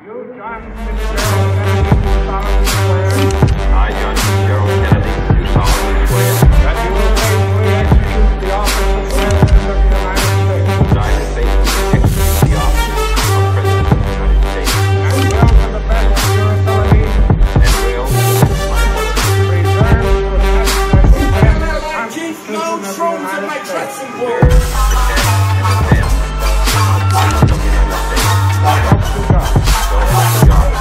You, John Fitzgerald Kennedy, do solemnly swear. I, John Fitzgerald Kennedy, do solemnly swear. That you will faithfully execute the office of President of the United States. That I will faithfully execute the office of President of the United States. And will, to the best of your ability, And will, to the best of my ability, preserve, protect, and defend the Keep Constitution no of the trolls in my United States. dressing preserve, room. protect, and defend the Constitution of the United States. So help to God. So help me God.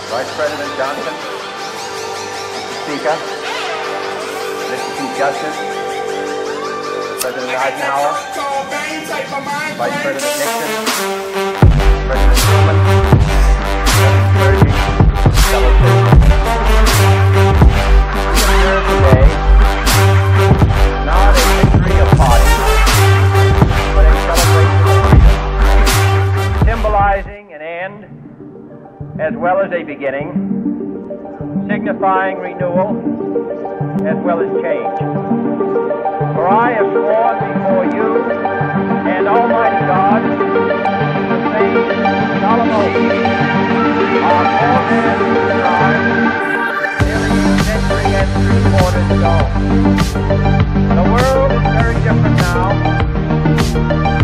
Vice President Johnson, Mr. Speaker, Mr. Chief Justice, President Eisenhower, Vice President Nixon, President Truman, President Clergy, fellow citizens. We observe today not a victory of parties, but a celebration of freedom, symbolizing an end as well as a beginning, signifying renewal as well as change. For I have sworn before you and Almighty God the same solemn oath on all hands nearly a century and 3/4 ago. The world is very different now.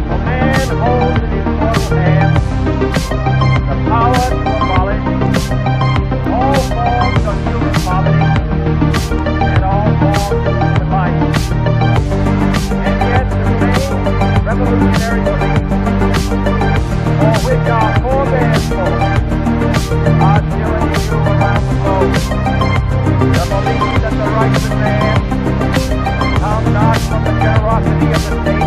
A man holds in his mortal hand the power to abolish all forms of human poverty and all forms of human life. And yet the same revolutionary beliefs for which our forebears fought are still in view around the globe. The belief that the rights of man come not from the generosity of the state,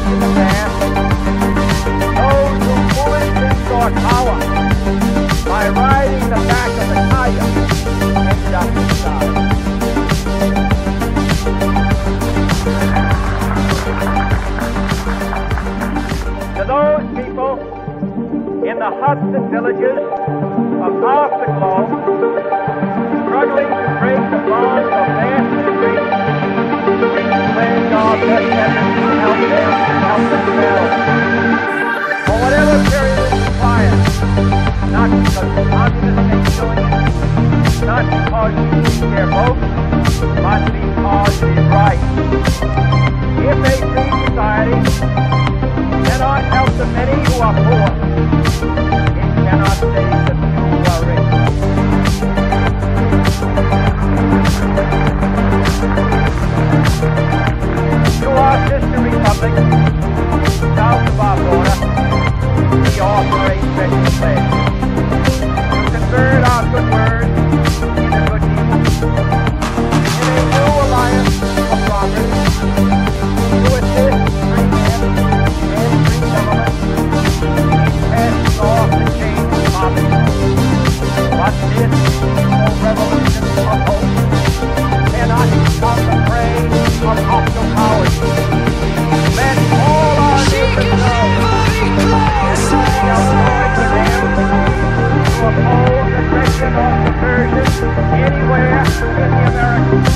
in the past, those who foolishly sought power by riding the back of the tiger ended up inside. To those people in the huts and villages of half the globe, struggling to break the bonds of vast immigration, we pledge our best efforts to help them help themselves. For whatever period is required, not because the communists ain't doing it, not because we need their vote, but because it is right. If a free society cannot help the many who are poor, it cannot save the few who are rich. To our sister republic, south of our border, we offer a special pledge to convert our good words into good deeds, in a new alliance of progress, to assist free men and free government in casting off the chains of poverty. But this peaceful revolution of hope cannot become the prey of hostile powers. Let all our neighbors know that we are going to them to oppose aggression or subversion anywhere in the Americas.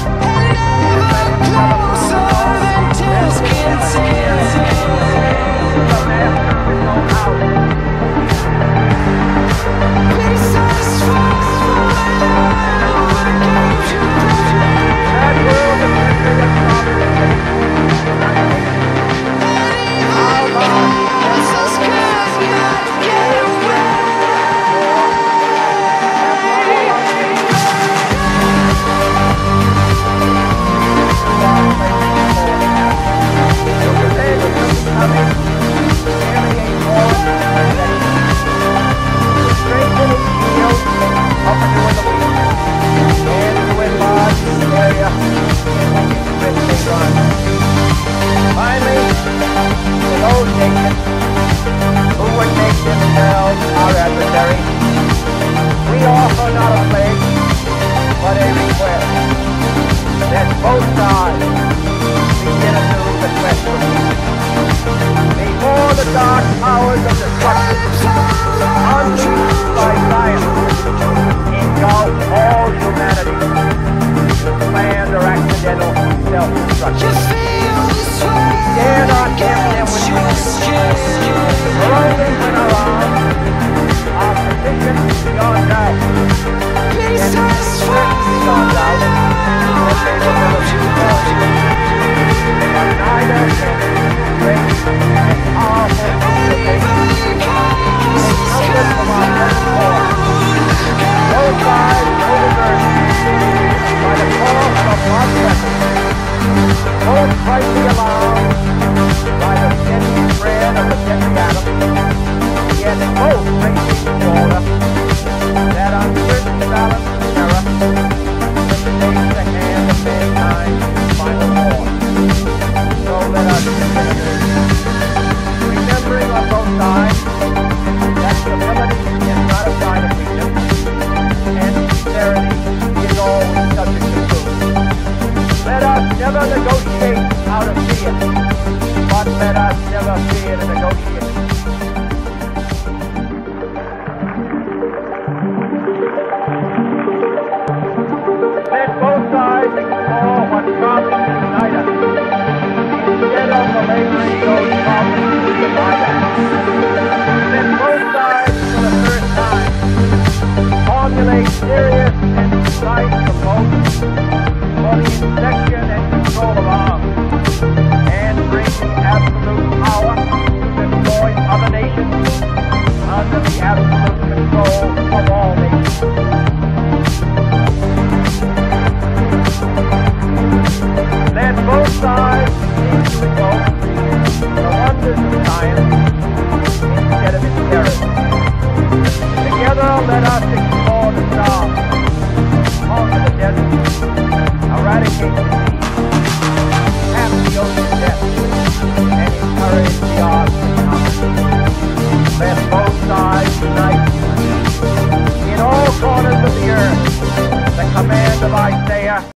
Finally, to those nations who would make themselves our adversaries, we offer not a pledge, but a request that both sides begin anew the quest for peace. Before the dark powers of destruction, unleashed by science, engulf all humanity, planned or accidental self-destruction. We dare not tempt them with weakness, for only when our arms are sufficient beyond doubt, and certain beyond doubt, that they will never be destroyed. But neither can great and powerful civilization take countless from our present war. Both sides overburdened by the force of God's weapons, both rightly allowed by the steady spread of the deadly atom, yet both facing the shoulder that uncertain balance of terror which takes the hand of mankind's final war. So let us consider, remembering on both sides that stability is not a sign of weakness, and sincerity is always subject to proof. Let us never negotiate out of fear, but let us never fear to negotiate. Let both sides explore what problems unite us, instead of belaboring those problems to divide us. Let both sides, for the first time, formulate serious and precise proposals for the inspection and control of arms, and bring the absolute power to exploit other nations under the absolute control of all nations. Let both sides seek to invoke the wonders of science instead of its terrors. Together let us explore the stars, conquer the desert, eradicate disease, corners of the earth. The command of Isaiah